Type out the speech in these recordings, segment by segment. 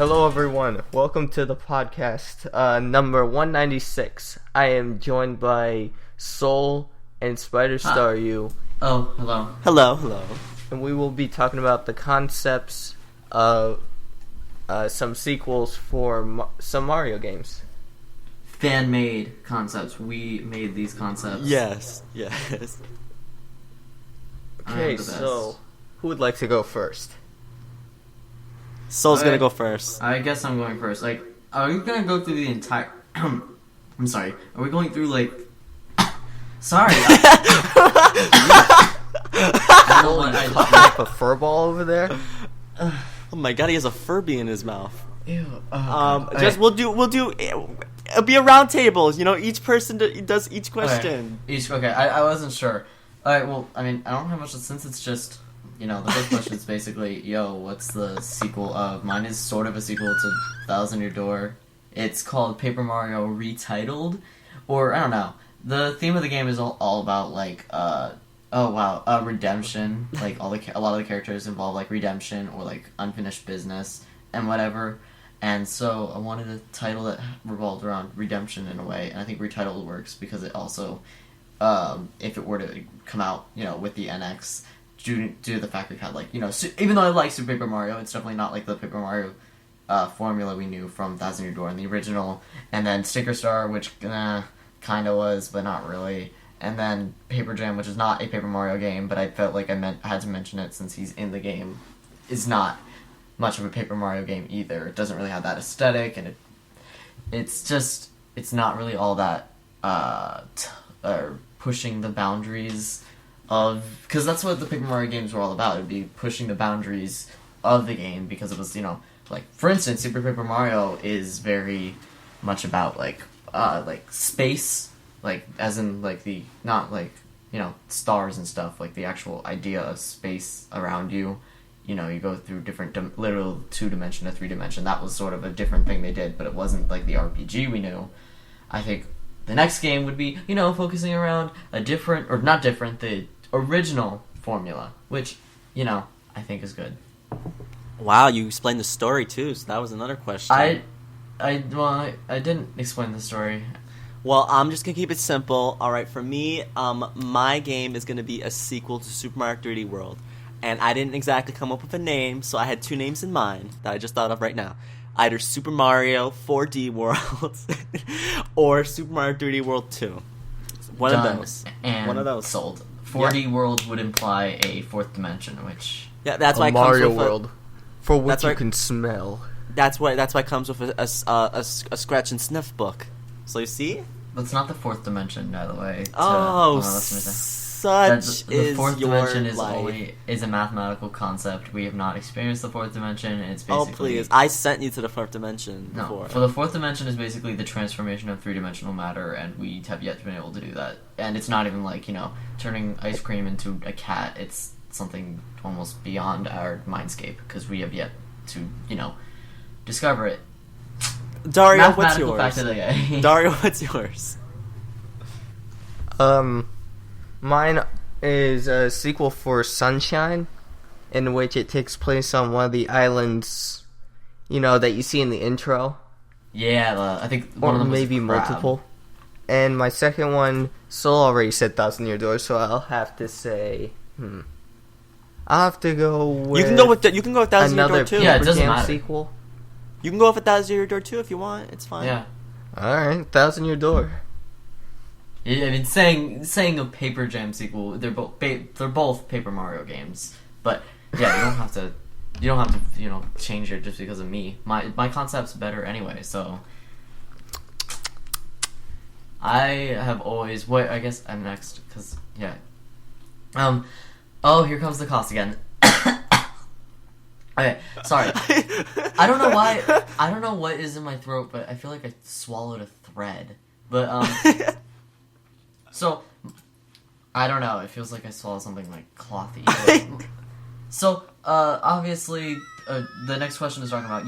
Hello everyone, welcome to the podcast, number 196. I am joined by Sol and SpiderStaryu. Oh, hello. Hello. And we will be talking about the concepts of some sequels for some Mario games. Fan-made concepts. We made these concepts. Yes. Okay, so who would like to go first? Sol's gonna go first. I guess I'm going first. Like, are we gonna go through the entire... I'm sorry. Are we going through, like... Sorry. I don't know what I Popping up a fur ball over there? Oh my god, he has a Furby in his mouth. Ew. Oh, We'll do. It'll be a round table. You know, each person does each question. Okay. I wasn't sure. Alright, well, I mean, I don't have much since it's just... You know, the first question is basically, what's the sequel of? Mine is sort of a sequel to Thousand Year Door. It's called Paper Mario Retitled, or I don't know. The theme of the game is all about like, redemption. Like a lot of the characters involve like redemption or like unfinished business and whatever. And so I wanted a title that revolved around redemption in a way, and I think Retitled works because it also, if it were to come out, with the NX. Due to the fact we've had, like, even though I like Super Paper Mario, it's definitely not like the Paper Mario formula we knew from Thousand Year Door in the original. And then Sticker Star, which kind of was, but not really. And then Paper Jam, which is not a Paper Mario game, but I felt like I had to mention it since he's in the game, is not much of a Paper Mario game either. It doesn't really have that aesthetic, and it's not really all that pushing the boundaries because that's what the Paper Mario games were all about. It would be pushing the boundaries of the game because it was, like, for instance, Super Paper Mario is very much about, like space, like, as in, like, not, like, stars and stuff, like, the actual idea of space around you. You go through different, literal 2-dimension to 3-dimension. That was sort of a different thing they did, but it wasn't, like, the RPG we knew. I think the next game would be, focusing around the original formula, which, I think is good. Wow, you explained the story too, so that was another question. I didn't explain the story. Well, I'm just gonna keep it simple. Alright, for me, my game is gonna be a sequel to Super Mario 3D World. And I didn't exactly come up with a name, so I had two names in mind that I just thought of right now. Either Super Mario 4D World or Super Mario 3D World 2. One of those. Sold. 4D World would imply a fourth dimension, which... Yeah, that's why it Mario comes with World, for which you can smell. That's why it comes with a scratch and sniff book. So you see? That's not the fourth dimension, by the way. The fourth your dimension life. is a mathematical concept. We have not experienced the fourth dimension. It's basically... Oh, please. I sent you to the fourth dimension before. No, for the fourth dimension is basically the transformation of three-dimensional matter, and we have yet to be able to do that. And it's not even like, turning ice cream into a cat. It's something almost beyond our mindscape, because we have yet to, discover it. Dario, what's yours? Fact of the day. Dario, what's yours? Mine is a sequel for Sunshine, in which it takes place on one of the islands, that you see in the intro. Yeah, I think one or of them maybe was Crab. multiple. And my second one, Sol already said Thousand Year Door, so I'll have to say, I'll have to go with... You can go with Thousand Year Door too. Yeah, it doesn't matter. Sequel. You can go with Thousand Year Door too if you want. It's fine. Yeah. Alright, Thousand Year Door. I mean, saying a Paper Jam sequel, they're both Paper Mario games. But yeah, you don't have to change it just because of me. My concept's better anyway, so I have always I guess I'm next because yeah. Oh, here comes the cost again. Okay, sorry. I don't know why. I don't know what is in my throat, but I feel like I swallowed a thread. But so, I don't know, it feels like I swallowed something, like, clothy. So, obviously, the next question is talking about,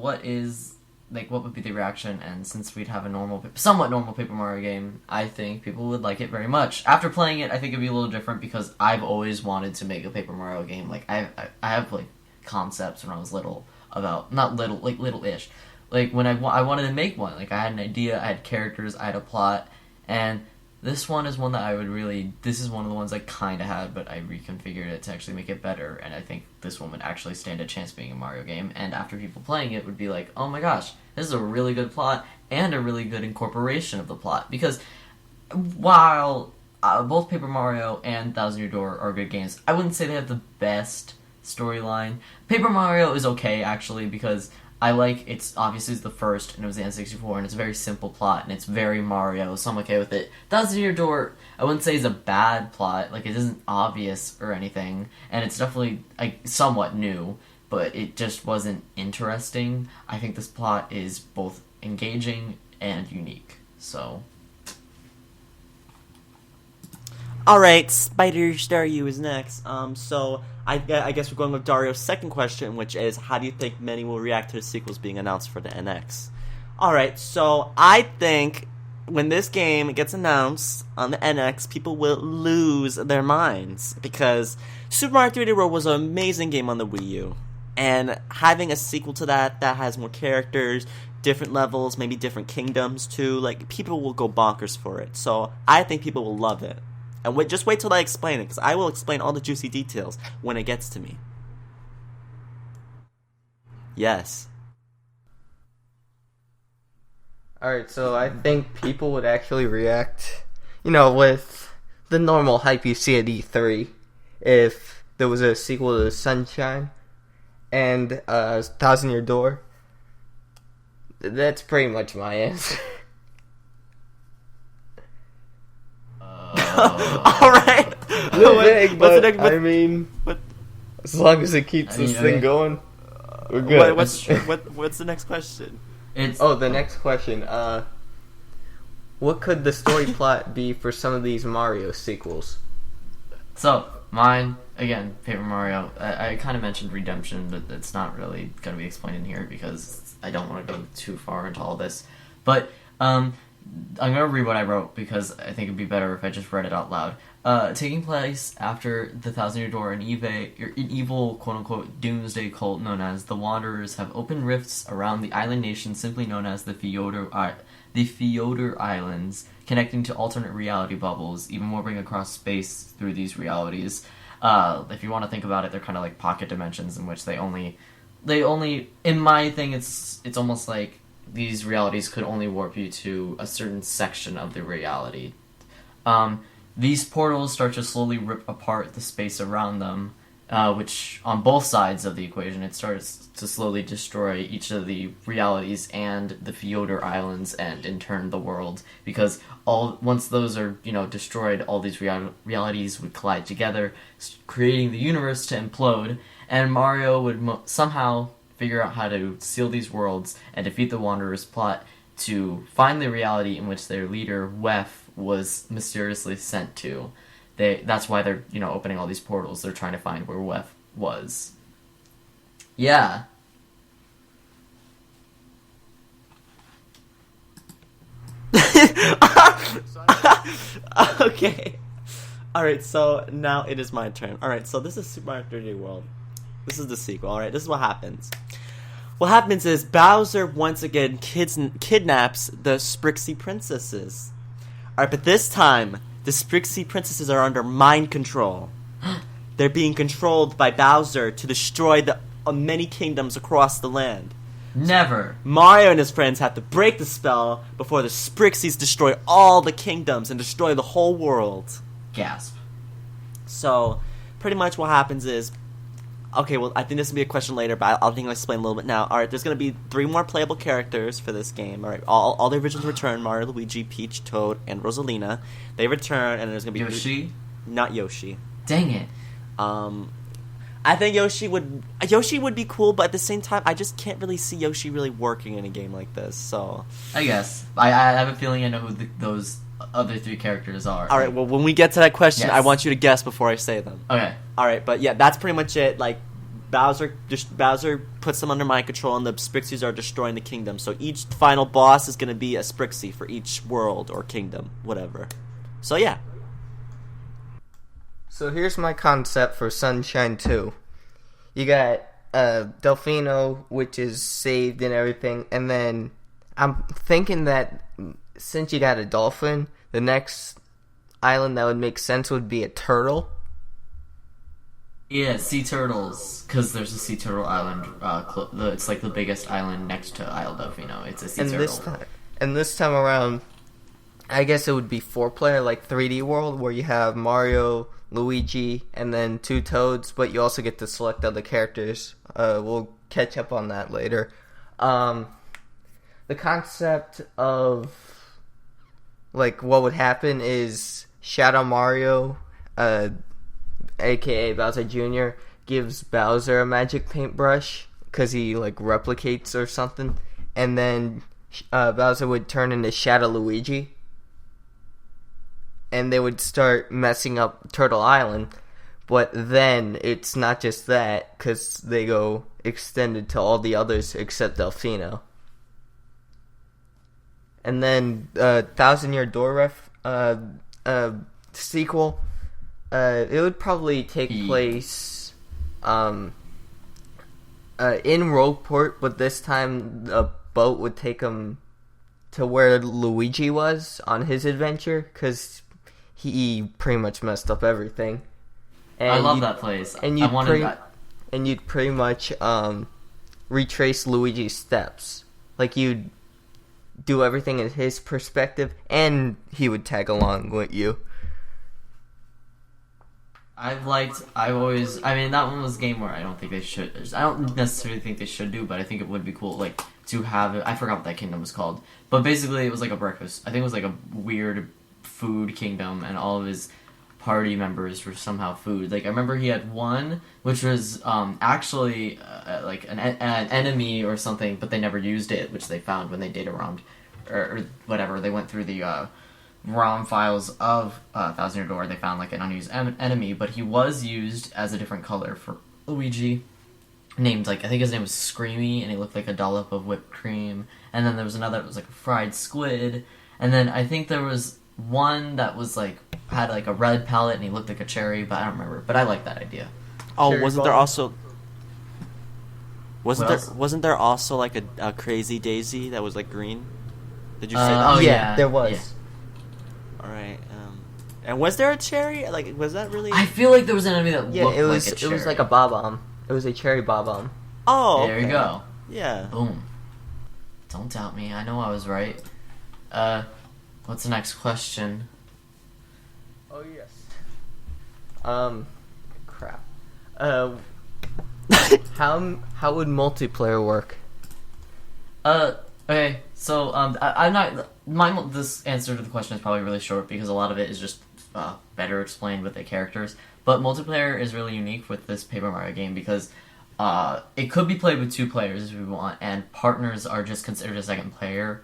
what would be the reaction, and since we'd have a somewhat normal Paper Mario game, I think people would like it very much. After playing it, I think it'd be a little different, because I've always wanted to make a Paper Mario game. Like, I have, like, concepts when I was little about, not little, like little-ish. Like when I wanted to make one, like I had an idea, I had characters, I had a plot, and this one is one that I would really, this is one of the ones I kind of had, but I reconfigured it to actually make it better, and I think this one would actually stand a chance being a Mario game, and after people playing it would be like, oh my gosh, this is a really good plot, and a really good incorporation of the plot, because while both Paper Mario and Thousand Year Door are good games, I wouldn't say they have the best storyline. Paper Mario is okay, actually, because I like, it's obviously the first, and it was the N64, and it's a very simple plot, and it's very Mario, so I'm okay with it. Thousand Year Door, I wouldn't say is a bad plot, like, it isn't obvious or anything, and it's definitely, like, somewhat new, but it just wasn't interesting. I think this plot is both engaging and unique, so... Alright, SpiderStaryu is next. So I guess we're going with Dario's second question, which is, how do you think many will react to the sequels being announced for the NX? Alright, so I think when this game gets announced on the NX, people will lose their minds, because Super Mario 3D World was an amazing game on the Wii U, and having a sequel to that has more characters, different levels, maybe different kingdoms too, like, people will go bonkers for it. So I think people will love it. And just wait till I explain it, because I will explain all the juicy details when it gets to me. Yes. Alright, so I think people would actually react, with the normal hype you see at E3, if there was a sequel to Sunshine and Thousand Year Door. That's pretty much my answer. Alright. I mean, as long as it keeps this thing going, we're good. What's the next question? The next question. What could the story plot be for some of these Mario sequels? So, mine, again, Paper Mario. I kind of mentioned Redemption, but it's not really going to be explained in here because I don't want to go too far into all this. But, I'm going to read what I wrote because I think it'd be better if I just read it out loud. Taking place after the Thousand Year Door, an evil, quote-unquote, doomsday cult known as the Wanderers have opened rifts around the island nation simply known as the Fyodor Islands, connecting to alternate reality bubbles, even warping across space through these realities. If you want to think about it, they're kind of like pocket dimensions in which they only, in my thing, it's almost like these realities could only warp you to a certain section of the reality. These portals start to slowly rip apart the space around them, which, on both sides of the equation, it starts to slowly destroy each of the realities and the Fyodor Islands, and in turn the world, because once those are, destroyed, all these realities would collide together, creating the universe to implode, and Mario would somehow figure out how to seal these worlds and defeat the Wanderers' plot to find the reality in which their leader, Wef, was mysteriously sent to. That's why they're, opening all these portals. They're trying to find where Wef was. Yeah. Okay. Alright, so now it is my turn. Alright, so this is Super Mario 3D World. This is the sequel, alright? This is what happens. What happens is Bowser once again kidnaps the Sprixie princesses. Alright, but this time, the Sprixie princesses are under mind control. They're being controlled by Bowser to destroy the many kingdoms across the land. Never. Mario and his friends have to break the spell before the Sprixies destroy all the kingdoms and destroy the whole world. Gasp. So, pretty much what happens is... Okay, well, I think this will be a question later, but I'll explain a little bit now. Alright, there's going to be 3 more playable characters for this game. Alright, all the originals return: Mario, Luigi, Peach, Toad, and Rosalina. They return, and there's going to be... Yoshi? Not Yoshi. Dang it. I think Yoshi would be cool, but at the same time, I just can't really see Yoshi really working in a game like this, so... I guess. I have a feeling I know who those other 3 characters are. Alright, well, when we get to that question, Yes. I want you to guess before I say them. Okay. Alright, but yeah, that's pretty much it. Like, Bowser puts them under mind control, and the Sprixies are destroying the kingdom. So each final boss is going to be a Sprixie for each world or kingdom, whatever. So yeah. So here's my concept for Sunshine 2. You got Delfino, which is saved and everything, and then I'm thinking that since you got a dolphin, the next island that would make sense would be a turtle. Yeah, sea turtles, because there's a sea turtle island. It's like the biggest island next to Isle Delfino. It's a sea turtle. This time around, I guess it would be 4-player, like 3D World, where you have Mario, Luigi, and then 2 Toads, but you also get to select other characters. We'll catch up on that later. The concept of like what would happen is Shadow Mario, aka Bowser Jr., gives Bowser a magic paintbrush because he like replicates or something, and then Bowser would turn into Shadow Luigi, and they would start messing up Turtle Island. But then it's not just that, because they go extended to all the others except Delfino. And then 1,000 Year Door sequel, it would probably take place in Rogueport, but this time a boat would take him to where Luigi was on his adventure, because he pretty much messed up everything. And I love that place. And you'd pretty much retrace Luigi's steps. Like, you'd do everything in his perspective, and he would tag along with you. I mean, that one was a game where I don't necessarily think they should do, but I think it would be cool, like, to have it. I forgot what that kingdom was called. But basically, it was like a breakfast. I think it was like a weird food kingdom, and all of his party members were somehow food. Like, I remember he had one, which was actually like an enemy or something, but they never used it, which they found when they data ROM'd, or whatever. They went through the ROM files of 1,000 Year Door. They found like an unused enemy, but he was used as a different color for Luigi, named, like, I think his name was Screamy, and he looked like a dollop of whipped cream. And then there was another that was like a fried squid, and then I think there was one that was like had like a red palette and he looked like a cherry, but I don't remember. But I like that idea. Oh, Cherry wasn't ball. there also What else? wasn't there also like a crazy daisy that was like green? Did you say Oh, that? yeah. There was. Yeah. All right. And was there a cherry? Like, was that really? I feel like there was an enemy that Yeah, looked it was. like a cherry. It was like a bob-omb. It was a cherry bob-omb. Oh, There you go. Yeah. Boom. Don't doubt me. I know I was right. What's the next question? Oh yes. Crap. How would multiplayer work? Okay. So I'm not. This answer to the question is probably really short because a lot of it is just better explained with the characters. But multiplayer is really unique with this Paper Mario game because it could be played with 2 players if we want, and partners are just considered a second player.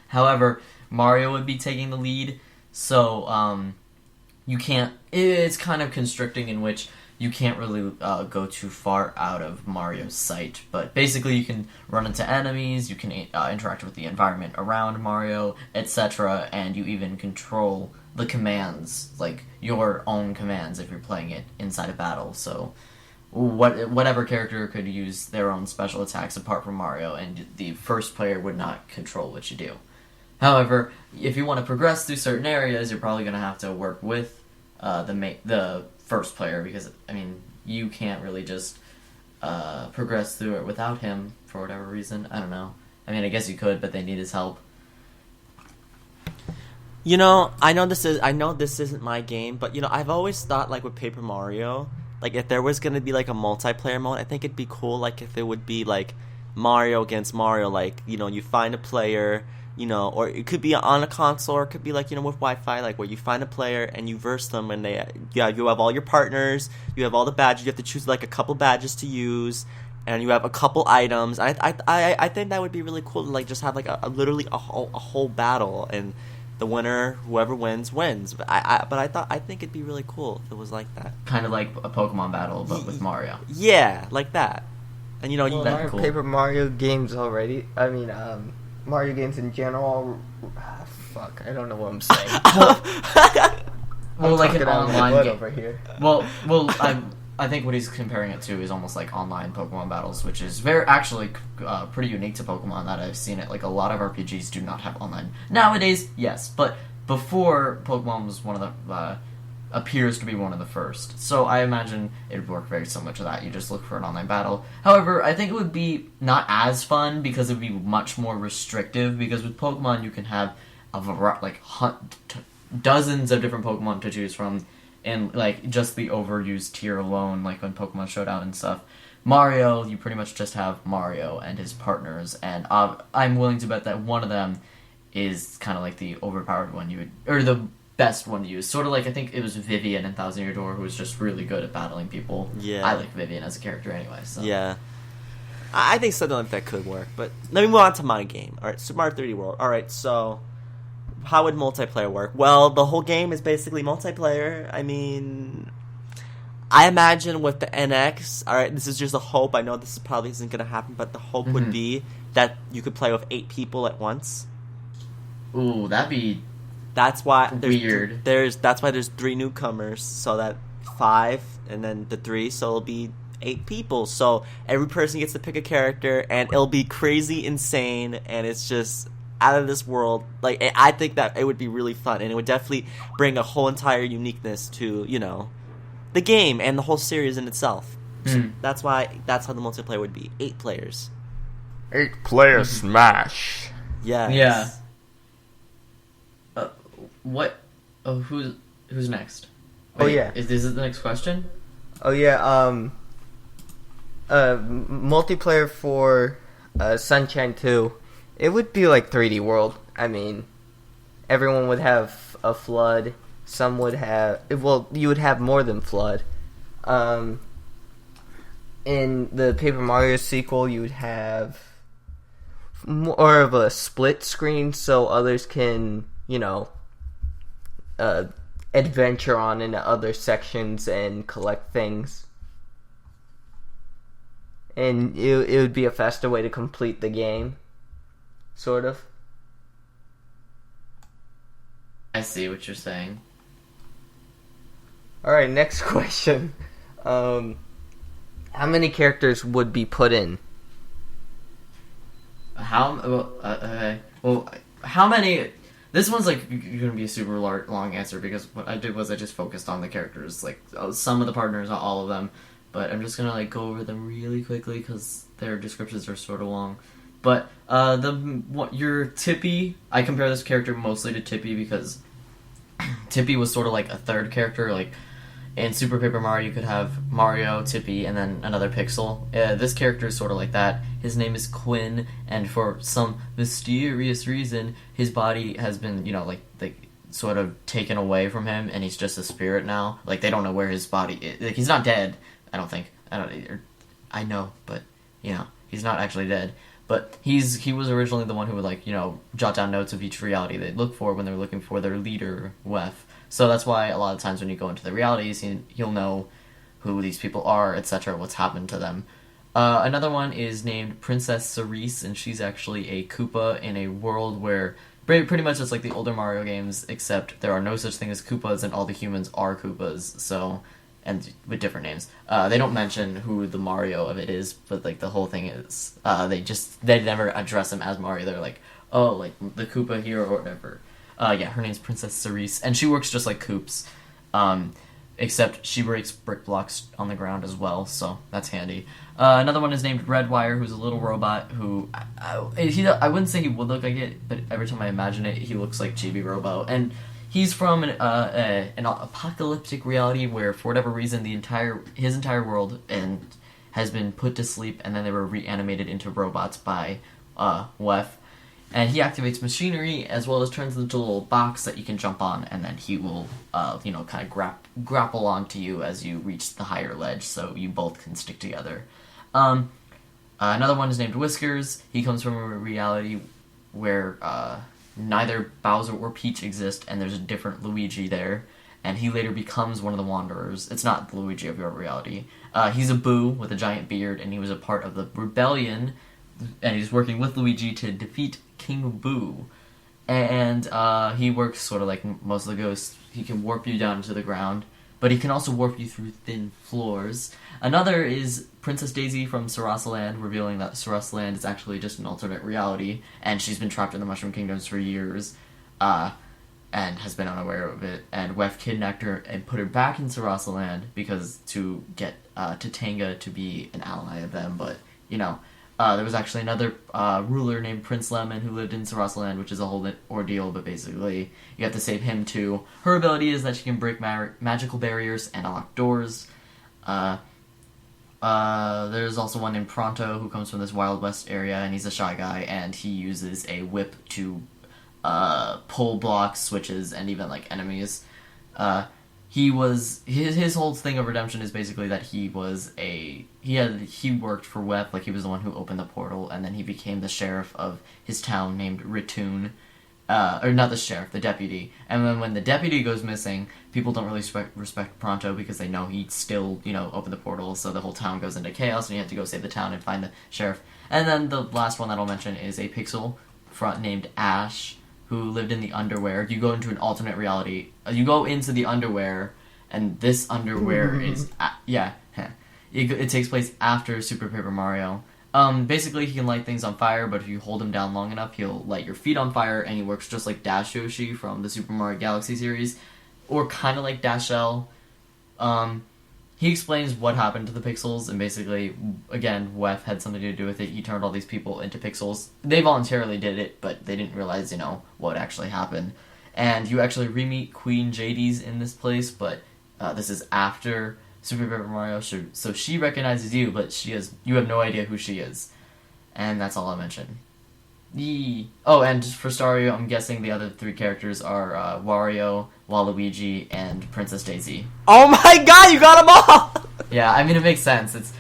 However, Mario would be taking the lead, so you can't. It's kind of constricting in which you can't really go too far out of Mario's sight. But basically, you can run into enemies, you can interact with the environment around Mario, etc., and you even control the commands, like your own commands, if you're playing it inside a battle. So, whatever character could use their own special attacks apart from Mario, and the first player would not control what you do. However, if you want to progress through certain areas, you're probably going to have to work with the first player, because, I mean, you can't really just progress through it without him for whatever reason. I don't know. I mean, I guess you could, but they need his help. You know, I know this isn't my game, but, you know, I've always thought, like, with Paper Mario, like, if there was going to be, like, a multiplayer mode, I think it'd be cool, like, if it would be, like, Mario against Mario, like, you know, you find a player, you know, or it could be on a console, or it could be, like, you know, with Wi-Fi, like, where you find a player and you verse them, and you have all your partners, you have all the badges, you have to choose, like, a couple badges to use, and you have a couple items. I think that would be really cool to, like, just have, like, literally a whole battle, and the winner, whoever wins. But I think it'd be really cool if it was like that. Kind of like a Pokemon battle, but with Mario. Yeah, like that. And, you know, Well, That's cool. Paper Mario games already. I mean, Mario games in general. Fuck, I don't know what I'm saying. Well, like an talking out of my online butt game. over here. Well, I think what he's comparing it to is almost like online Pokemon battles, which is very actually pretty unique to Pokemon that I've seen it. Like a lot of RPGs do not have online nowadays. Yes, but before Pokemon was one of the appears to be one of the first. So I imagine it would work very similar to that. You just look for an online battle. However, I think it would be not as fun because it would be much more restrictive. Because with Pokemon, you can have dozens of different Pokemon to choose from. And, like, just the overused tier alone, like when Pokemon Showdown and stuff. Mario, you pretty much just have Mario and his partners, and I'm willing to bet that one of them is kind of like the overpowered one or the best one to use. Sort of like, I think it was Vivian in Thousand Year Door, who was just really good at battling people. Yeah. I like Vivian as a character anyway, so. Yeah. I think something like that could work, but let me move on to my game. Alright, Super Mario 3D World. Alright, so how would multiplayer work? Well, the whole game is basically multiplayer. I mean, I imagine with the NX, alright, this is just a hope. I know this probably isn't going to happen, but the hope would be that you could play with 8 people at once. Ooh, that'd be That's why weird. That's why there's 3 newcomers, so that 5 and then the 3, so it'll be 8 people. So every person gets to pick a character, and it'll be crazy insane, and it's just out of this world. Like, I think that it would be really fun, and it would definitely bring a whole entire uniqueness to, you know, the game and the whole series in itself. So that's how the multiplayer would be. 8 players. 8-player Smash. Yes. Yeah. What? Oh, who's next? Oh, yeah. Is this the next question? Oh yeah, multiplayer for Sunshine 2, it would be like 3D World. I mean, everyone would have a flood. Some would have... Well, you would have more than flood. In the Paper Mario sequel, you would have more of a split screen so others can, you know, adventure on into other sections and collect things. And it would be a faster way to complete the game. Sort of. I see what you're saying. Alright, next question. How many characters would be put in? Well, how many... This one's like going to be a super long answer because what I did was I just focused on the characters, like some of the partners, not all of them. But I'm just gonna like go over them really quickly because their descriptions are sort of long. But your Tippy, I compare this character mostly to Tippy because Tippy was sort of like a third character. Like in Super Paper Mario, you could have Mario, Tippy, and then another Pixel. This character is sort of like that. His name is Quinn, and for some mysterious reason, his body has been, you know, like sort of taken away from him, and he's just a spirit now. Like they don't know where his body is. Like, he's not dead. I don't think. I know, but you know, he's not actually dead. But he was originally the one who would, like, you know, jot down notes of each reality they'd look for when they were looking for their leader, Wef. So that's why a lot of times when you go into the realities, he'll know who these people are, etc., what's happened to them. Another one is named Princess Cerise, and she's actually a Koopa in a world where pretty much it's like the older Mario games, except there are no such thing as Koopas, and all the humans are Koopas, so... and with different names. They don't mention who the Mario of it is, but like the whole thing is they never address him as Mario. They're like, oh, like the Koopa here or whatever. Yeah, her name's Princess Cerise, and she works just like Koops, except she breaks brick blocks on the ground as well, so that's handy. Another one is named Redwire, who's a little robot who I wouldn't say he would look like it, but every time I imagine it, he looks like Chibi Robo, and he's from an apocalyptic reality where, for whatever reason, his entire world has been put to sleep, and then they were reanimated into robots by Wef. And he activates machinery as well as turns into a little box that you can jump on, and then he will, kind of grapple onto you as you reach the higher ledge, so you both can stick together. Another one is named Whiskers. He comes from a reality where neither Bowser or Peach exist, and there's a different Luigi there, and he later becomes one of the Wanderers. It's not the Luigi of your reality. He's a Boo with a giant beard, and he was a part of the rebellion, and he's working with Luigi to defeat King Boo. And he works sort of like most of the ghosts. He can warp you down to the ground, but he can also warp you through thin floors. Another is Princess Daisy from Sarasaland, revealing that Sarasaland is actually just an alternate reality, and she's been trapped in the Mushroom Kingdoms for years, and has been unaware of it. And Wef kidnapped her and put her back in Sarasaland because to get Topanga to be an ally of them. But there was actually another ruler named Prince Lemon who lived in Sarasaland, which is a whole ordeal. But basically, you have to save him too. Her ability is that she can break magical barriers and unlock doors. There's also one named Pronto who comes from this Wild West area, and he's a shy guy, and he uses a whip to pull blocks, switches, and even like enemies. His whole thing of redemption is basically that he worked for Wef, like he was the one who opened the portal, and then he became the sheriff of his town named Ritoon. Or not the sheriff, the deputy. And then when the deputy goes missing, people don't really respect Pronto because they know he still, opened the portal, so the whole town goes into chaos, and you have to go save the town and find the sheriff. And then the last one that I'll mention is a pixel named Ash, who lived in the underwear. You go into an alternate reality. You go into the underwear, and this underwear is... It takes place after Super Paper Mario. Basically, he can light things on fire, but if you hold him down long enough, he'll light your feet on fire, and he works just like Dash Yoshi from the Super Mario Galaxy series, or kind of like Dash L. He explains what happened to the pixels, and basically, again, Wef had something to do with it. He turned all these people into pixels. They voluntarily did it, but they didn't realize, what actually happened. And you actually re-meet Queen Jadis in this place, but this is after Super Paper Mario, so she recognizes you, but you have no idea who she is. And that's all I'll mention. And for Staryu, I'm guessing the other three characters are Wario, Waluigi, and Princess Daisy. Oh my god, you got them all! Yeah, I mean, it makes sense. It's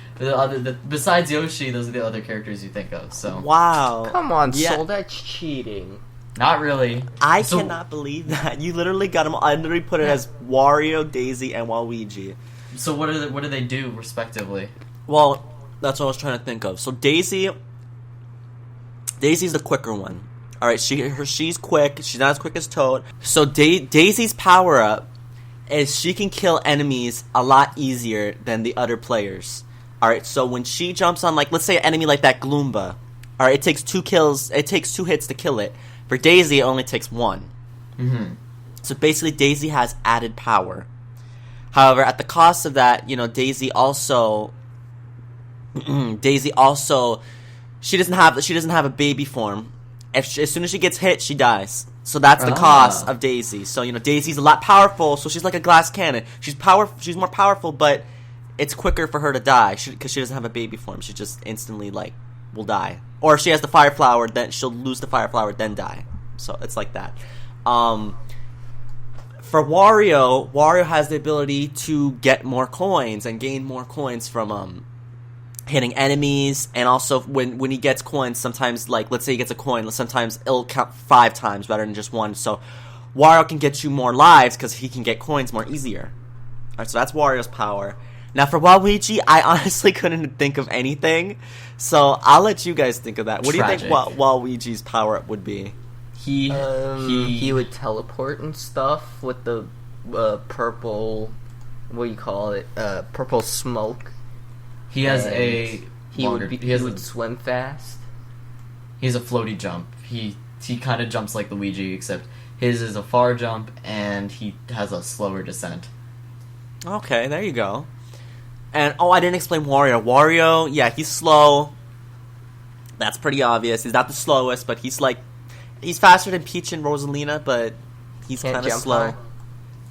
besides Yoshi, those are the other characters you think of, so... Wow. Come on, Sol, that's cheating. Not really. I cannot believe that. You literally got them all. I literally put it as Wario, Daisy, and Waluigi. So what do they do, respectively? Well, that's what I was trying to think of. So Daisy's the quicker one. Alright, she's quick. She's not as quick as Toad. So Daisy's power-up is she can kill enemies a lot easier than the other players. Alright, so when she jumps on, like, let's say an enemy like that Gloomba. Alright, it takes 2 hits to kill it. For Daisy, it only takes 1. Mm-hmm. So basically, Daisy has added power. However, at the cost of that, Daisy also she doesn't have a baby form. As soon as she gets hit, she dies. So that's the cost of Daisy. So Daisy's a lot powerful. So she's like a glass cannon. She's more powerful, but it's quicker for her to die because she doesn't have a baby form. She just instantly will die. Or if she has the fire flower, then she'll lose the fire flower, then die. So it's like that. For Wario has the ability to get more coins and gain more coins from hitting enemies, and also when he gets coins, sometimes, like, let's say he gets a coin, sometimes it'll count 5 times rather than just 1. So Wario can get you more lives because he can get coins more easier. Alright, so that's Wario's power. Now for Waluigi, I honestly couldn't think of anything, so I'll let you guys think of that. What do you think Waluigi's power-up would be? He would teleport and stuff with the purple, what do you call it? Purple smoke. He has He would swim fast. He has a floaty jump. He kind of jumps like Luigi, except his is a far jump and he has a slower descent. Okay, there you go. And I didn't explain Wario. Wario, yeah, he's slow. That's pretty obvious. He's not the slowest, but he's faster than Peach and Rosalina, but he's kind of slow. High.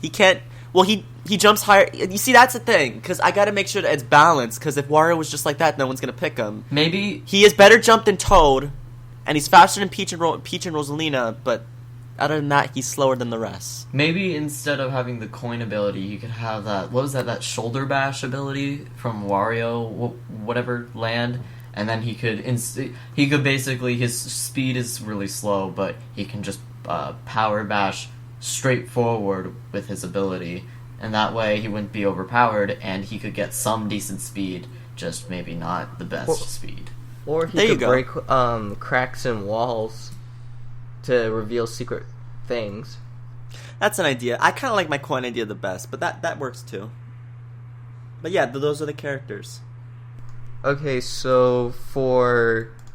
He can't. Well, he jumps higher. You see, that's the thing, because I got to make sure that it's balanced. Because if Wario was just like that, no one's gonna pick him. Maybe he is better jump than Toad, and he's faster than Peach and Rosalina. But other than that, he's slower than the rest. Maybe instead of having the coin ability, you could have that. What was that? That shoulder bash ability from Wario, whatever land. And then he could basically, his speed is really slow, but he can just power bash straight forward with his ability, and that way he wouldn't be overpowered, and he could get some decent speed, just maybe not the best speed. Or he could break cracks in walls to reveal secret things. That's an idea. I kind of like my coin idea the best, but that works too. But yeah, those are the characters. Okay, so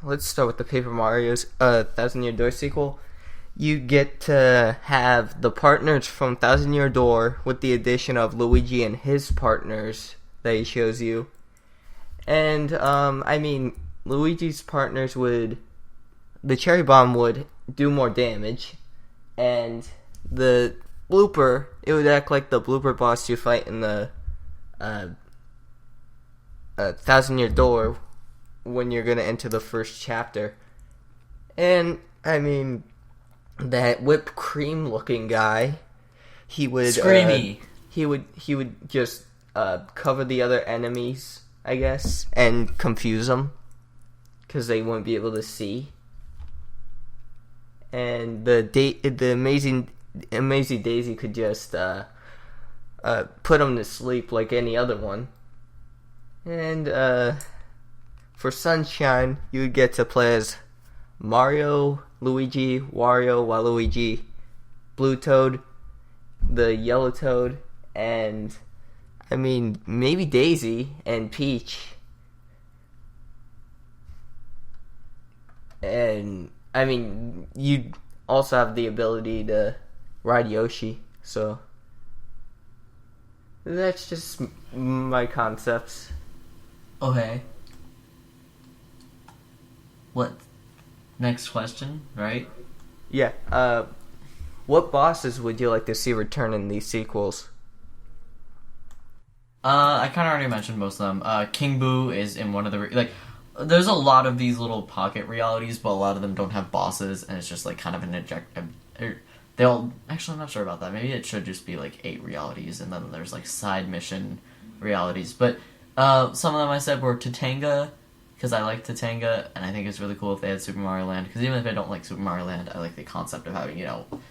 let's start with the Paper Mario's Thousand Year Door sequel. You get to have the partners from Thousand Year Door with the addition of Luigi and his partners that he shows you. And, Luigi's partners the Cherry Bomb would do more damage. And the blooper, it would act like the blooper boss you fight in the Thousand Year Door when you're gonna enter the first chapter. And, that whipped cream looking guy, he would Screamy. He would just cover the other enemies, I guess, and confuse them because they wouldn't be able to see. And the amazing Daisy could just put them to sleep like any other one. And for Sunshine, you would get to play as Mario, Luigi, Wario, Waluigi, Blue Toad, the Yellow Toad, and maybe Daisy and Peach. And you'd also have the ability to ride Yoshi, so that's just my concepts. Okay. What? Next question, right? Yeah, what bosses would you like to see return in these sequels? I kind of already mentioned most of them. King Boo is in one of the... there's a lot of these little pocket realities, but a lot of them don't have bosses, and it's just, kind of an they'll... Actually, I'm not sure about that. Maybe it should just be, 8 realities, and then there's, side mission realities. But some of them I said were Tatanga, because I like Tatanga, and I think it's really cool if they had Super Mario Land, because even if I don't like Super Mario Land, I like the concept of having,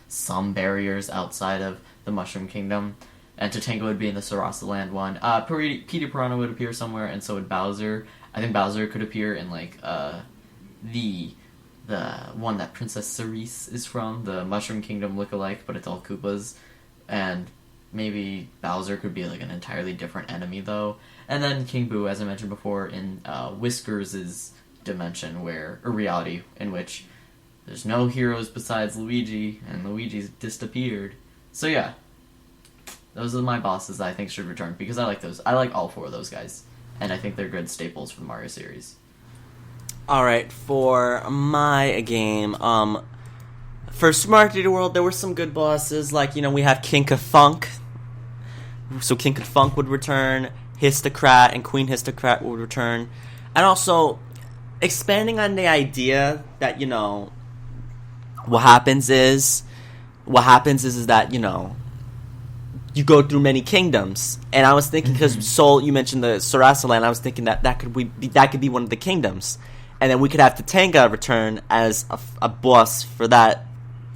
some barriers outside of the Mushroom Kingdom. And Tatanga would be in the Sarasa Land one. Peter Piranha would appear somewhere, and so would Bowser. I think Bowser could appear in, the one that Princess Cerise is from, the Mushroom Kingdom lookalike, but it's all Koopas. And maybe Bowser could be, an entirely different enemy, though. And then King Boo, as I mentioned before, in Whiskers' dimension, or reality, in which there's no heroes besides Luigi, and Luigi's disappeared. So yeah, those are my bosses that I think should return, because I like those. I like all 4 of those guys, and I think they're good staples for the Mario series. Alright, for my game, for Super Mario 3D World, there were some good bosses, we have King Funk. So King Funk would return, Histocrat and Queen Histocrat would return. And also, expanding on the idea that, what happens is that, you go through many kingdoms. And I was thinking, because Sol, you mentioned the Sarasa Land, I was thinking that could be one of the kingdoms. And then we could have Tatanga return as a boss for that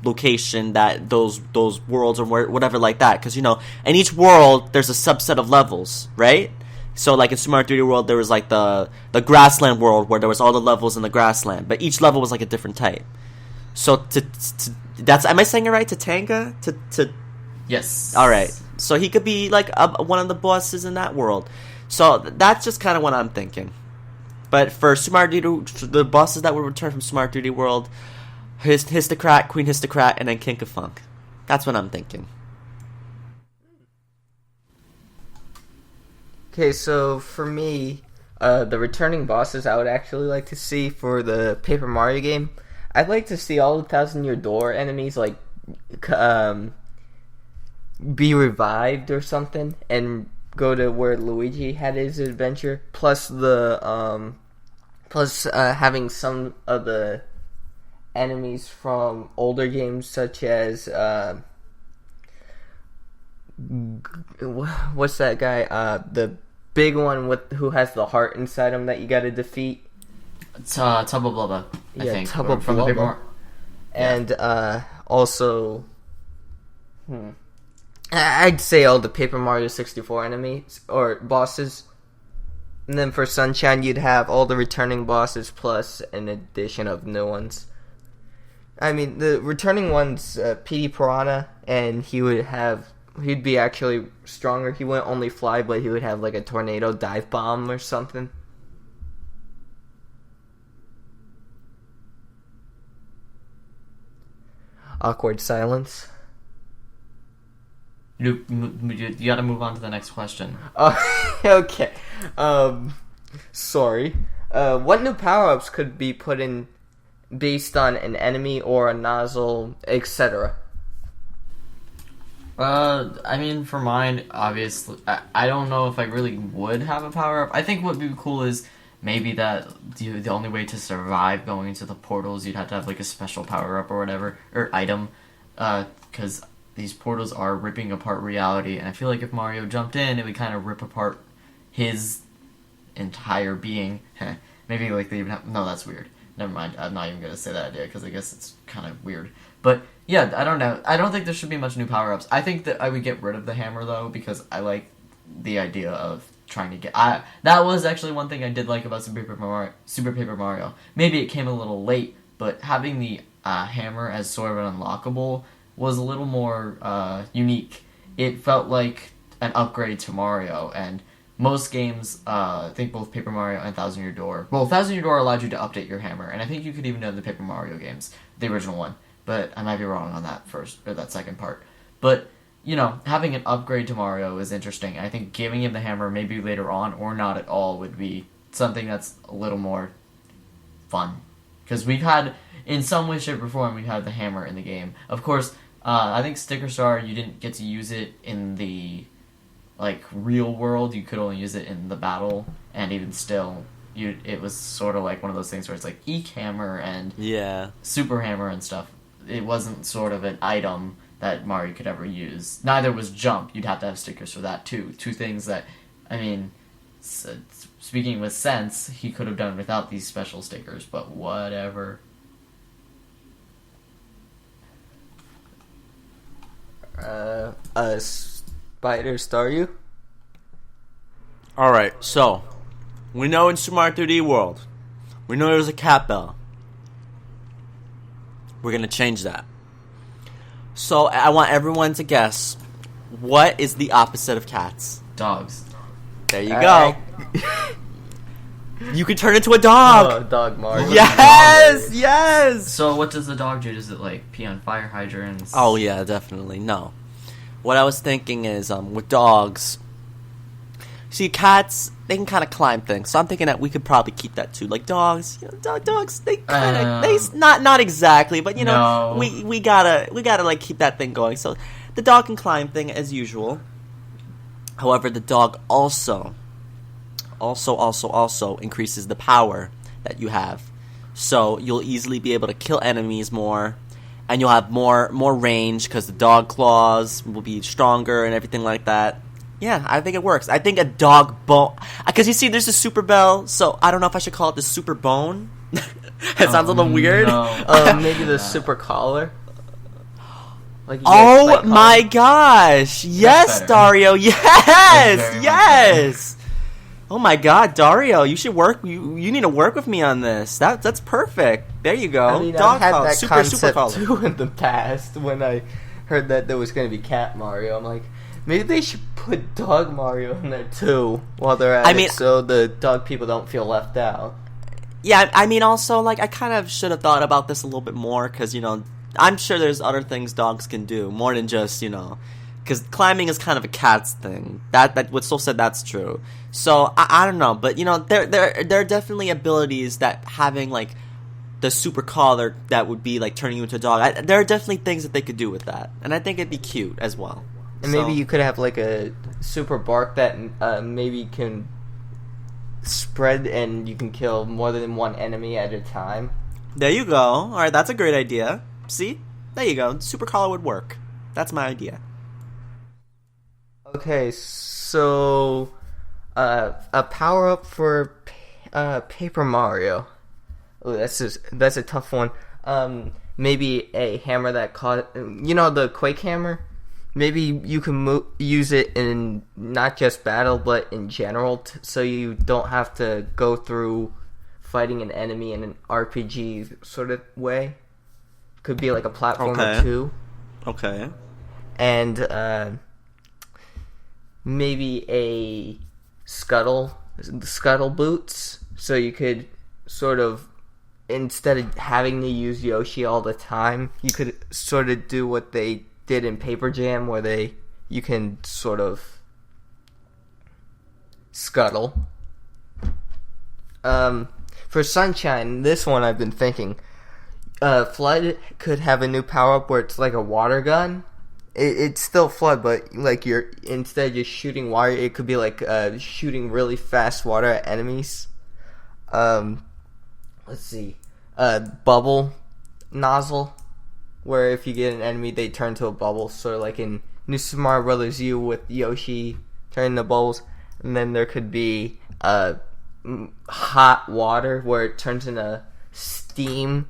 location, that those worlds or whatever like that. Because, in each world, there's a subset of levels, right? So, in Super Mario 3D World, there was, the grassland world where there was all the levels in the grassland. But each level was, a different type. So, that's... Am I saying it right? Tatanga? Yes. Alright. So, he could be, one of the bosses in that world. So, that's just kind of what I'm thinking. But for Super Mario 3D, the bosses that would return from Super Mario 3D World, Histocrat, Queen Histocrat, and then King Funk. That's what I'm thinking. Okay, so for me, the returning bosses I would actually like to see for the Paper Mario game, I'd like to see all the Thousand Year Door enemies, be revived or something, and go to where Luigi had his adventure, plus having some of the enemies from older games, such as what's that guy? The big one who has the heart inside him that you got to defeat. It's Tubba Blubba, I think. Tubba from the Paper Blubba. And also, I'd say all the Paper Mario 64 enemies or bosses. And then for Sunshine, you'd have all the returning bosses plus an addition of new ones. I mean, the returning one's Petey Piranha, and he'd be actually stronger. He wouldn't only fly, but he would have like a tornado dive bomb or something. Awkward silence. You gotta move on to the next question. Okay. Sorry. What new power-ups could be put in based on an enemy or a nozzle, etc.? I mean, for mine, obviously, I don't know if I really would have a power-up. I think what would be cool is maybe that the only way to survive going into the portals, you'd have to have, like, a special power-up or whatever, or item, because these portals are ripping apart reality, and I feel like if Mario jumped in, it would kind of rip apart his entire being. Maybe, like, they even have... No, that's weird. Never mind, I'm not even going to say that idea, because I guess it's kind of weird. But, yeah, I don't know. I don't think there should be much new power-ups. I think that I would get rid of the hammer, though, because I like the idea of trying to get... that was actually one thing I did like about Super Paper Mario. Maybe it came a little late, but having the hammer as sort of an unlockable was a little more unique. It felt like an upgrade to Mario, and most games, I think both Paper Mario and Thousand Year Door... Well, Thousand Year Door allowed you to update your hammer, and I think you could even do it in the Paper Mario games, the original one. But I might be wrong on that that second part. But, you know, having an upgrade to Mario is interesting. I think giving him the hammer maybe later on or not at all would be something that's a little more fun. Because we've had, in some way, shape, or form, we've had the hammer in the game. Of course, I think Sticker Star, you didn't get to use it in the, like, real world. You could only use it in the battle. And even still, it was sort of like one of those things where it's like Eek Hammer and Super Hammer and stuff. It wasn't sort of an item that Mario could ever use. Neither was Jump. You'd have to have stickers for that, too. Two things that, I mean, speaking with sense, he could have done without these special stickers, but whatever. SpiderStaryu? Alright, so, we know in Super Mario 3D World, we know there's a cat bell. We're going to change that. So, I want everyone to guess, what is the opposite of cats? Dogs. There you go. You could turn into a dog. Oh, Dog Mario. Yes, yes. So what does the dog do? Does it, like, pee on fire hydrants? Oh, yeah, definitely. No. What I was thinking is, with dogs... See, cats, they can kind of climb things, so I'm thinking that we could probably keep that too. Like dogs, you know, dogs, they kind of, not exactly, but you know, no. we gotta like keep that thing going. So the dog can climb thing as usual. However, the dog also increases the power that you have. So you'll easily be able to kill enemies more, and you'll have more range because the dog claws will be stronger and everything like that. Yeah, I think it works. I think a dog bone... Because you see, there's a super bell, so I don't know if I should call it the super bone. It sounds a little weird. No. Maybe the super collar? Like oh my gosh! Yes, Dario! Yes! Oh my god, Dario, you should work... You need to work with me on this. That's perfect. There you go. I mean, dog I've had collar. that super concept collar. too in the past when I heard that there was going to be Cat Mario. I'm like... Maybe they should put Dog Mario in there too while they're at it, so the dog people don't feel left out. Yeah, I mean, also, like, I kind of should have thought about this a little bit more, because, you know, I'm sure there's other things dogs can do, more than just, you know, because climbing is kind of a cat's thing. That what Sol said, that's true. So, I don't know, but, you know, there are definitely abilities that having, like, the super collar that would be, like, turning you into a dog, there are definitely things that they could do with that, and I think it'd be cute as well. And maybe you could have, like, a super bark that maybe can spread and you can kill more than one enemy at a time. There you go. Alright, that's a great idea. See? There you go. Super collar would work. That's my idea. Okay, so... a power-up for Paper Mario. Oh, that's a tough one. Maybe a hammer that you know, the Quake hammer? Maybe you can use it in not just battle, but in general, so you don't have to go through fighting an enemy in an RPG sort of way. Could be like a platformer Okay. too. Okay. And maybe a scuttle boots, so you could sort of, instead of having to use Yoshi all the time, you could sort of do what they did in Paper Jam, where you can sort of scuttle. For Sunshine, this one I've been thinking, Flood could have a new power up where it's like a water gun. It's still Flood, but like instead of just shooting water, it could be like shooting really fast water at enemies. Let's see, bubble nozzle, where if you get an enemy, they turn to a bubble, sort of like in New Super Mario Bros. U with Yoshi turning the bubbles. And then there could be hot water, where it turns into steam,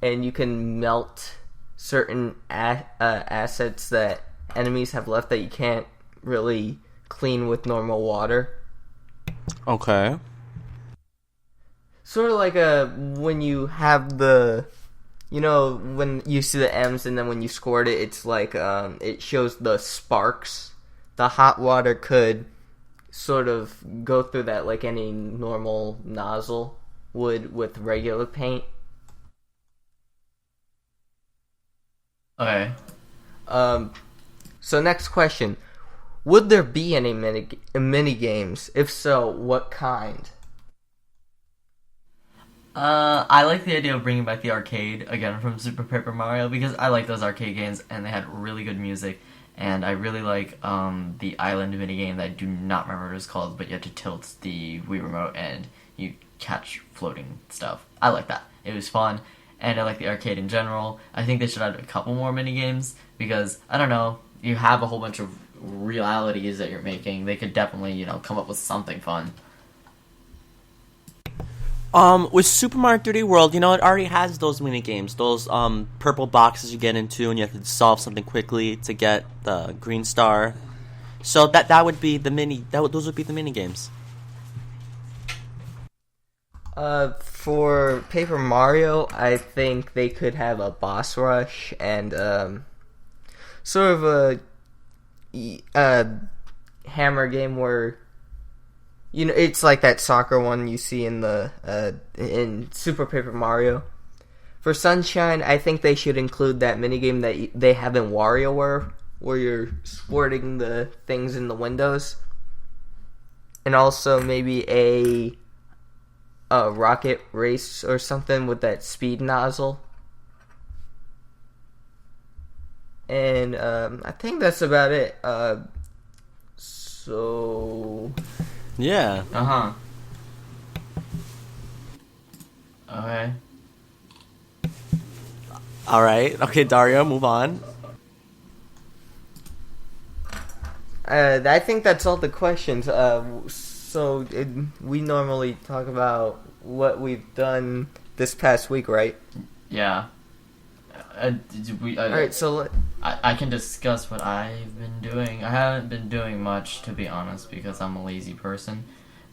and you can melt certain assets that enemies have left that you can't really clean with normal water. Okay. Sort of like when you have when you see the M's and then when you scored it, it's like it shows the sparks. The hot water could sort of go through that like any normal nozzle would with regular paint. Okay. So next question. Would there be any mini games? If so, what kind? I like the idea of bringing back the arcade again from Super Paper Mario, because I like those arcade games and they had really good music, and I really like the island minigame that I do not remember what it was called, but you had to tilt the Wii remote and you catch floating stuff. I like that. It was fun, and I like the arcade in general. I think they should add a couple more minigames, because, I don't know, you have a whole bunch of realities that you're making. They could definitely, come up with something fun. With Super Mario 3D World, it already has those mini games, those purple boxes you get into, and you have to solve something quickly to get the green star. So that would be the those would be the mini games. For Paper Mario, I think they could have a boss rush and sort of a hammer game where it's like that soccer one you see in in Super Paper Mario. For Sunshine, I think they should include that minigame that they have in WarioWare, where you're squirting the things in the windows, and also maybe a rocket race or something with that speed nozzle. And I think that's about it. So Yeah. Uh-huh. Okay. All right. Okay, Dario, move on. I think that's all the questions. We normally talk about what we've done this past week, right? Yeah. All right, so I can discuss what I've been doing. I haven't been doing much, to be honest, because I'm a lazy person.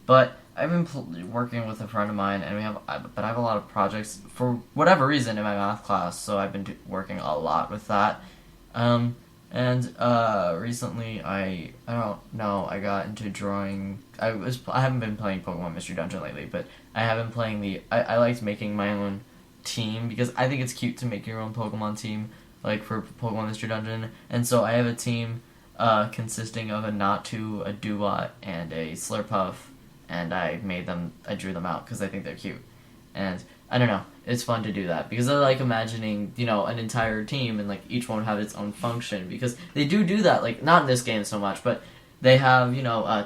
But I've been working with a friend of mine, and I have a lot of projects for whatever reason in my math class. So I've been working a lot with that. Recently I don't know, I got into drawing. I haven't been playing Pokemon Mystery Dungeon lately, but I have been playing I liked making my own team, because I think it's cute to make your own Pokemon team, like for Pokemon Mystery Dungeon. And so I have a team consisting of a Natu, a Dewott, and a Slurpuff, and I drew them out because I think they're cute. And I don't know, it's fun to do that, because I like imagining, an entire team, and like each one have its own function, because they do that, like not in this game so much, but they have,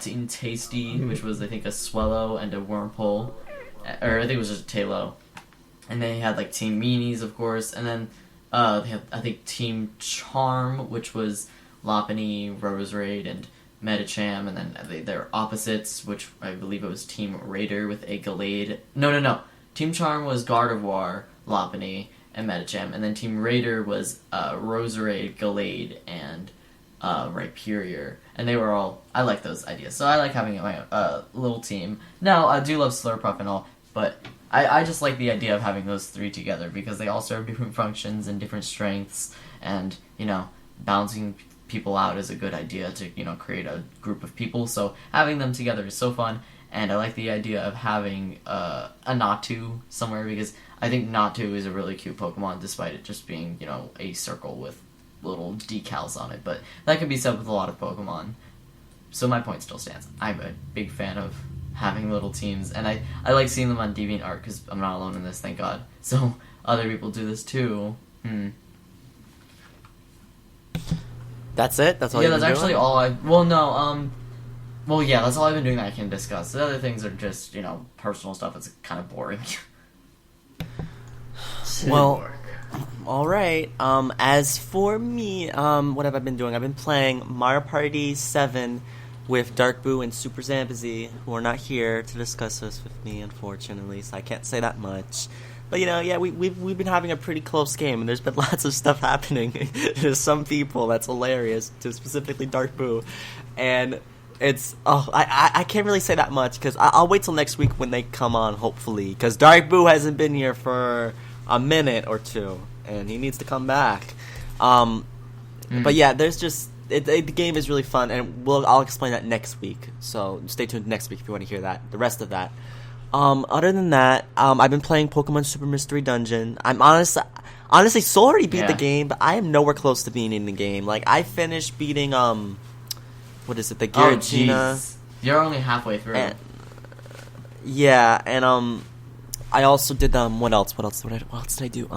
Team Tasty, which was I think a Swellow and a Wormpole, or I think it was just a Tailo. And they had like Team Meanies, of course, and then they had, I think, Team Charm, which was Lopunny, Roserade, and Medicham, and then their opposites, which I believe it was Team Raider with a Gallade. No. Team Charm was Gardevoir, Lopunny, and Medicham, and then Team Raider was Roserade, Gallade, and Rhyperior. And they were all... I like those ideas, so I like having my little team. Now, I do love Slurpuff and all, but I just like the idea of having those three together because they all serve different functions and different strengths, and balancing people out is a good idea to create a group of people. So having them together is so fun, and I like the idea of having a Natu somewhere because I think Natu is a really cute Pokemon despite it just being a circle with little decals on it. But that can be said with a lot of Pokemon. So my point still stands. I'm a big fan of having little teams, and I like seeing them on DeviantArt because I'm not alone in this, thank God. So other people do this too. That's it? That's all yeah, you've that's been actually doing? all I... Well, no, well, yeah, that's all I've been doing that I can discuss. The other things are just, personal stuff. It's kind of boring. Well, alright. As for me, what have I been doing? I've been playing Mario Party 7 with Dark Boo and Super Zambazy, who are not here to discuss this with me, unfortunately, so I can't say that much. But we've been having a pretty close game, and there's been lots of stuff happening to some people that's hilarious, to specifically Dark Boo, and it's I can't really say that much because I'll wait till next week when they come on, hopefully, because Dark Boo hasn't been here for a minute or two, and he needs to come back. But yeah, there's just the game is really fun, and I'll explain that next week. So stay tuned next week if you want to hear that, the rest of that. Other than that, I've been playing Pokemon Super Mystery Dungeon. I'm honestly, Sol already beat the game, but I am nowhere close to being in the game. Like, I finished beating, what is it, the Giratina. Oh, you're only halfway through. And I also did, what else did I do?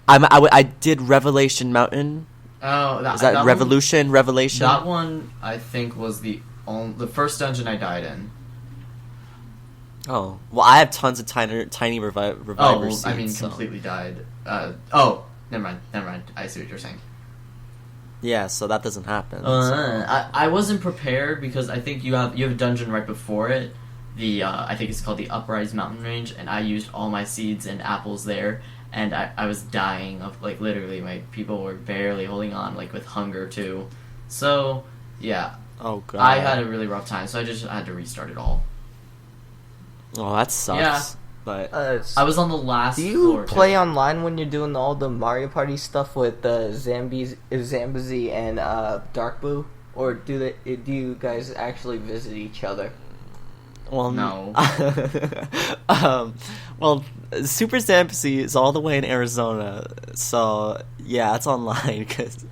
I did Revelation Mountain. Oh, is that Revelation? Revelation? That one, I think, was the first dungeon I died in. Oh, well, I have tons of tiny reviver seeds. I mean, completely died. Never mind. I see what you're saying. Yeah, so that doesn't happen. I wasn't prepared because I think you have a dungeon right before it. I think it's called the Uprise Mountain Range, and I used all my seeds and apples there, and I was dying of, like, literally, my people were barely holding on, like, with hunger too. So, yeah. Oh, God. I had a really rough time, so I had to restart it all. Oh, that sucks. Yeah. But I was on the last Do you floor, play online when you're doing all the Mario Party stuff with Zambazy and Dark Boo? Or do you guys actually visit each other? Well, no. Well, Super Zambazy is all the way in Arizona, so yeah, it's online because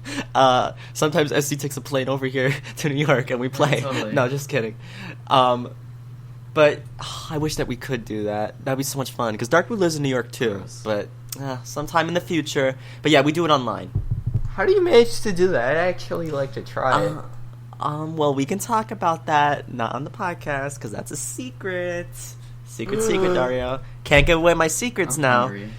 sometimes SD takes a plane over here to New York and we play. Yeah, totally. No, just kidding. But I wish that we could do that. That'd be so much fun because Dark Boo lives in New York too. Gross. But sometime in the future. But yeah, we do it online. How do you manage to do that? I'd actually like to try it. Well, we can talk about that, not on the podcast, because that's a secret. Secret, Dario. Can't give away my secrets I'm now. hungry.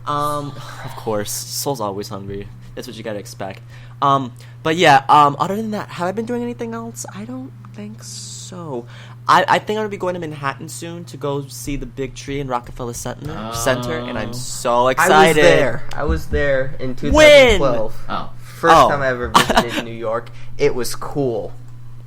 Of course, Sol's always hungry. That's what you gotta expect. But yeah, other than that, have I been doing anything else? I don't think so. I think I'm gonna be going to Manhattan soon to go see the big tree in Rockefeller Center, and I'm so excited. I was there in 2012. Oh. First time I ever visited New York. It was cool.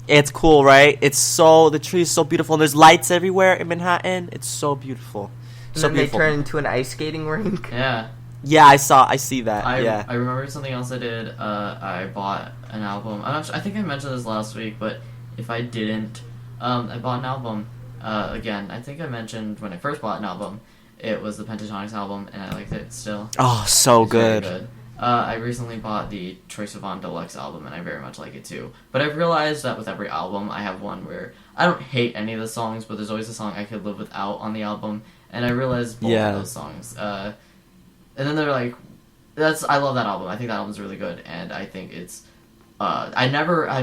It's cool, right? The tree is so beautiful, and there's lights everywhere in Manhattan. It's so beautiful. And so then beautiful. they turn into an ice skating rink. Yeah. Yeah, I see that. I remember something else I did. I bought an album. I think I mentioned this last week, but if I didn't, I bought an album. Again, I think I mentioned when I first bought an album, it was the Pentatonics album, and I liked it still. Oh, so It's very good. I recently bought the Troye Sivan Deluxe album, and I very much like it too. But I've realized that with every album, I have one where I don't hate any of the songs, but there's always a song I could live without on the album, and I realized both of those songs. And then they're like, I love that album. I think that album's really good, and I think it's, I'm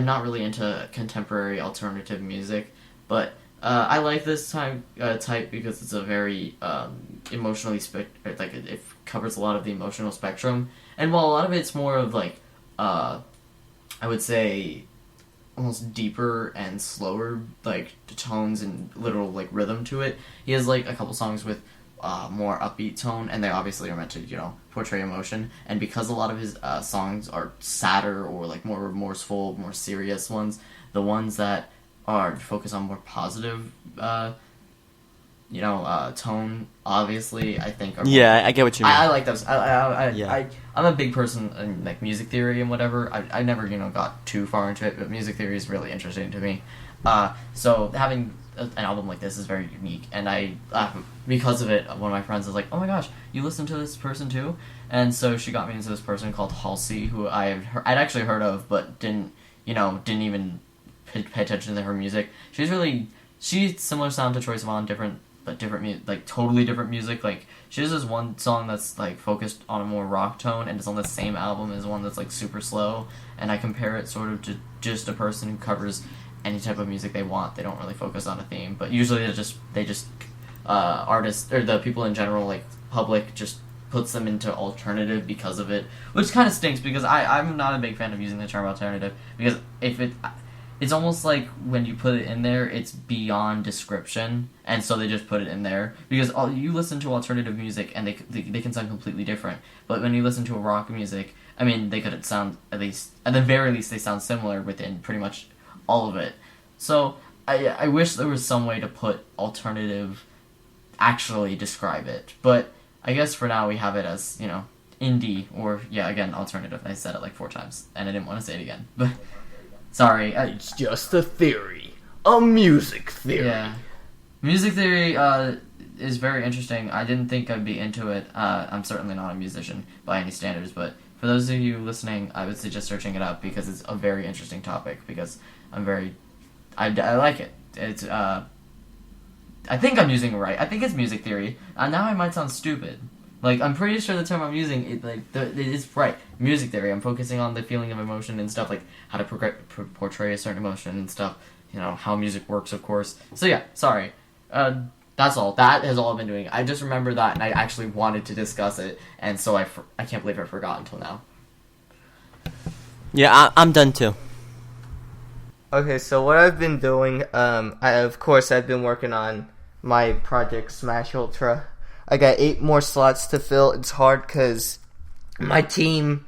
not really into contemporary alternative music, but I like this type because it's a very emotionally it covers a lot of the emotional spectrum. And while a lot of it's more of like, I would say, almost deeper and slower, like tones and literal like rhythm to it, he has like a couple songs with more upbeat tone, and they obviously are meant to portray emotion. And because a lot of his songs are sadder or like more remorseful, more serious ones, the ones that are focused on more positive Tone, obviously, I think. Yeah, I get what you mean. I like those. Yeah. I'm a big person in like music theory and whatever. I never got too far into it, but music theory is really interesting to me. So having an album like this is very unique, and because of it, one of my friends was like, "Oh my gosh, you listen to this person too?" And so she got me into this person called Halsey, who I'd actually heard of, but didn't even pay attention to her music. She's similar sound to Troye Sivan, totally different music. Like, she has this one song that's like focused on a more rock tone, and it's on the same album as one that's like super slow. And I compare it sort of to just a person who covers any type of music they want. They don't really focus on a theme, but usually they just artists or the people in general, like public, just puts them into alternative because of it, which kind of stinks because I'm not a big fan of using the term alternative, because it's almost like when you put it in there, it's beyond description, and so they just put it in there because you listen to alternative music and they can sound completely different. But when you listen to a rock music, I mean, they could sound, at the very least, they sound similar within pretty much all of it. So I wish there was some way to put alternative, actually describe it, but I guess for now we have it as, indie, or, again, alternative. I said it like 4 times, and I didn't want to say it again, but, sorry. It's just a theory. A music theory. Yeah. Music theory is very interesting. I didn't think I'd be into it. I'm certainly not a musician by any standards, but for those of you listening, I would suggest searching it up, because it's a very interesting topic, because I like it. It's, I think I'm using it right. I think it's music theory. Now I might sound stupid. Like, I'm pretty sure the term I'm using, it is right. Music theory. I'm focusing on the feeling of emotion and stuff, like how to portray a certain emotion and stuff. How music works, of course. So yeah, sorry. That's all. That is all I've been doing. I just remember that, and I actually wanted to discuss it, and so I can't believe I forgot until now. Yeah, I'm done too. Okay, so what I've been doing, I've been working on my project Smash Ultra. I got 8 more slots to fill. It's hard because my team,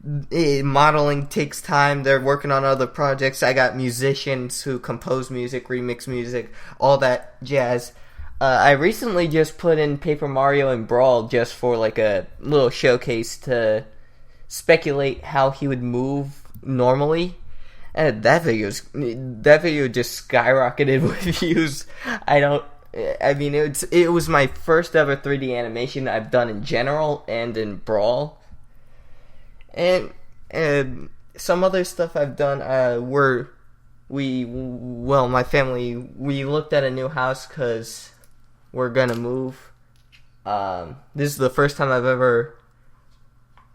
modeling takes time. They're working on other projects. I got musicians who compose music, remix music, all that jazz. I recently just put in Paper Mario and Brawl just for like a little showcase to speculate how he would move normally. And that video just skyrocketed with views. It was my first ever 3D animation I've done in general and in Brawl. And some other stuff I've done, my family, we looked at a new house because we're gonna move. This is the first time I've ever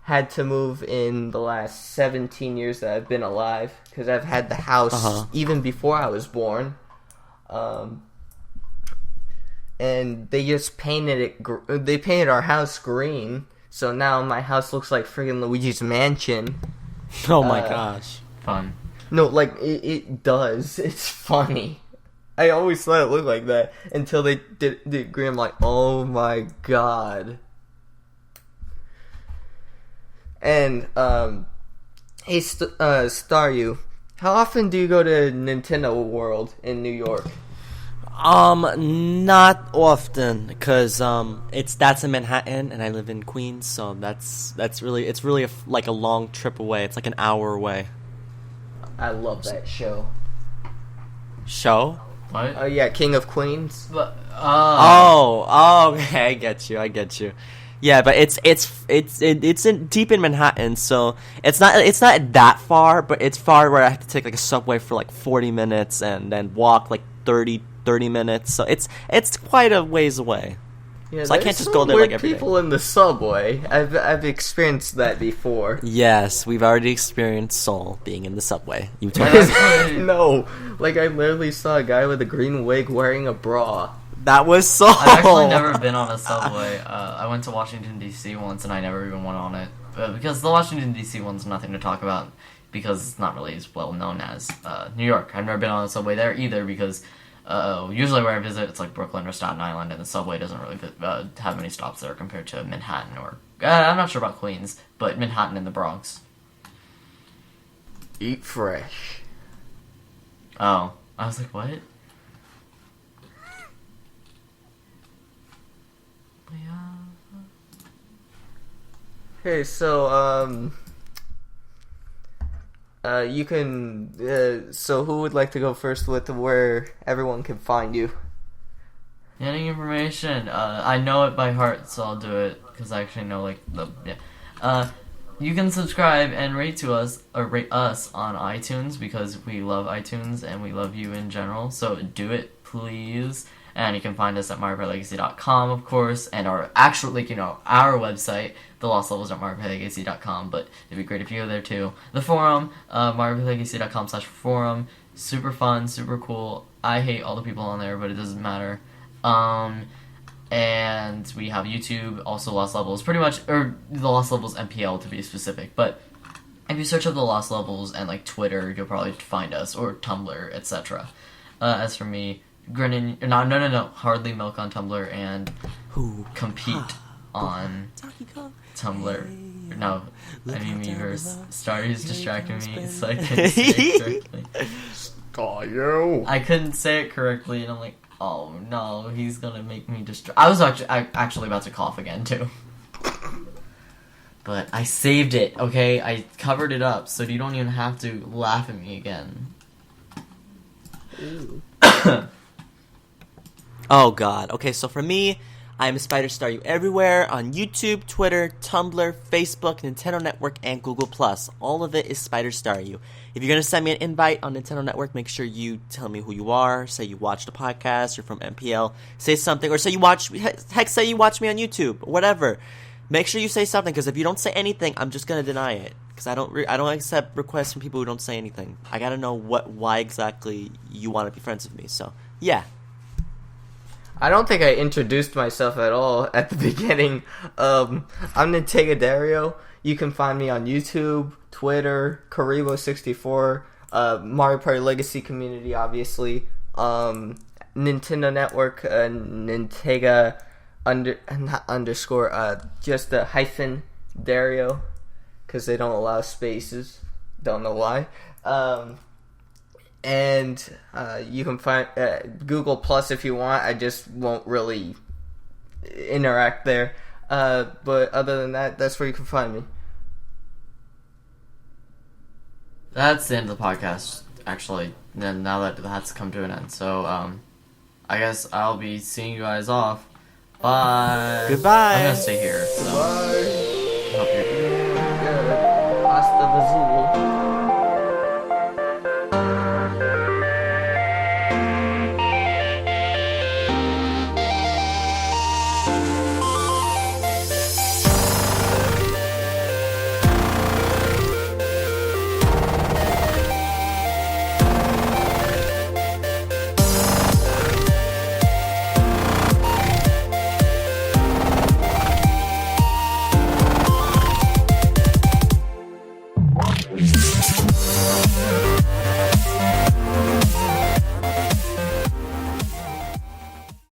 had to move in the last 17 years that I've been alive, because I've had the house even before I was born. And they just painted they painted our house green, so now my house looks like friggin' Luigi's Mansion. Oh my gosh. Fun. No, like, it does. It's funny. I always thought it looked like that until they did green. I'm like, oh my god. And, hey, Staryu, how often do you go to Nintendo World in New York? Not often, because that's in Manhattan and I live in Queens, so it's really like a long trip away. It's like an hour away. I love that show. Show? What? Oh yeah, King of Queens. But, okay, I get you. Yeah, but it's deep in Manhattan, so it's not that far, but it's far where I have to take like a subway for like 40 minutes and then walk like 30 minutes. So it's quite a ways away. Yeah, so I can't just go there like every day. People in the subway. I've experienced that before. Yes, we've already experienced Sol being in the subway. You told us. No, like I literally saw a guy with a green wig wearing a bra. That was Sol. I've actually never been on a subway. I went to Washington, D.C. once, and I never even went on it. Because the Washington, D.C. one's nothing to talk about, because it's not really as well known as New York. I've never been on a subway there either, because usually where I visit, it's like Brooklyn or Staten Island, and the subway doesn't really have many stops there compared to Manhattan, or I'm not sure about Queens, but Manhattan and the Bronx. Eat fresh. Oh, I was like, what? Okay, so you can. So who would like to go first with where everyone can find you? Getting information. I know it by heart, so I'll do it because I actually know you can subscribe and rate us on iTunes because we love iTunes and we love you in general. So do it, please. And you can find us at MarioPlayLegacy.com, of course, and our actual, our website, thelostlevels.MarioPlayLegacy.com, but it'd be great if you go there too. The forum, MarioPlayLegacy.com/forum, super fun, super cool. I hate all the people on there, but it doesn't matter. And we have YouTube, also Lost Levels, pretty much, or the Lost Levels MPL to be specific, but if you search up the Lost Levels and, Twitter, you'll probably find us, or Tumblr, etc. As for me, Hardly Milk on Tumblr and Compete on Tumblr. No, I mean Miiverse. Staryu's distracting me, so I couldn't say it correctly. Staryu! I couldn't say it correctly, and I'm like, oh no, he's gonna make me I was actually about to cough again, too. But I saved it, okay? I covered it up, so you don't even have to laugh at me again. Oh god. Okay, so for me, I'm SpiderStaryu everywhere on YouTube, Twitter, Tumblr, Facebook, Nintendo Network, and Google+. All of it is SpiderStaryu. If you're going to send me an invite on Nintendo Network, make sure you tell me who you are, say you watch the podcast, you're from MPL, say something, or say you watch me on YouTube, whatever. Make sure you say something, because if you don't say anything, I'm just going to deny it. Because I don't accept requests from people who don't say anything. I got to know why exactly you want to be friends with me, so, yeah. I don't think I introduced myself at all at the beginning. I'm Nintega Dario. You can find me on YouTube, Twitter, Karibo64, Mario Party Legacy community, obviously, Nintendo Network, Nintega just the hyphen Dario, because they don't allow spaces. Don't know why. And you can find Google Plus if you want. I just won't really interact there. But other than that, that's where you can find me. That's the end of the podcast, actually. Then now that that's come to an end, so I guess I'll be seeing you guys off. Bye. Goodbye. I'm gonna stay here. So. Bye. I hope you're Hasta visual.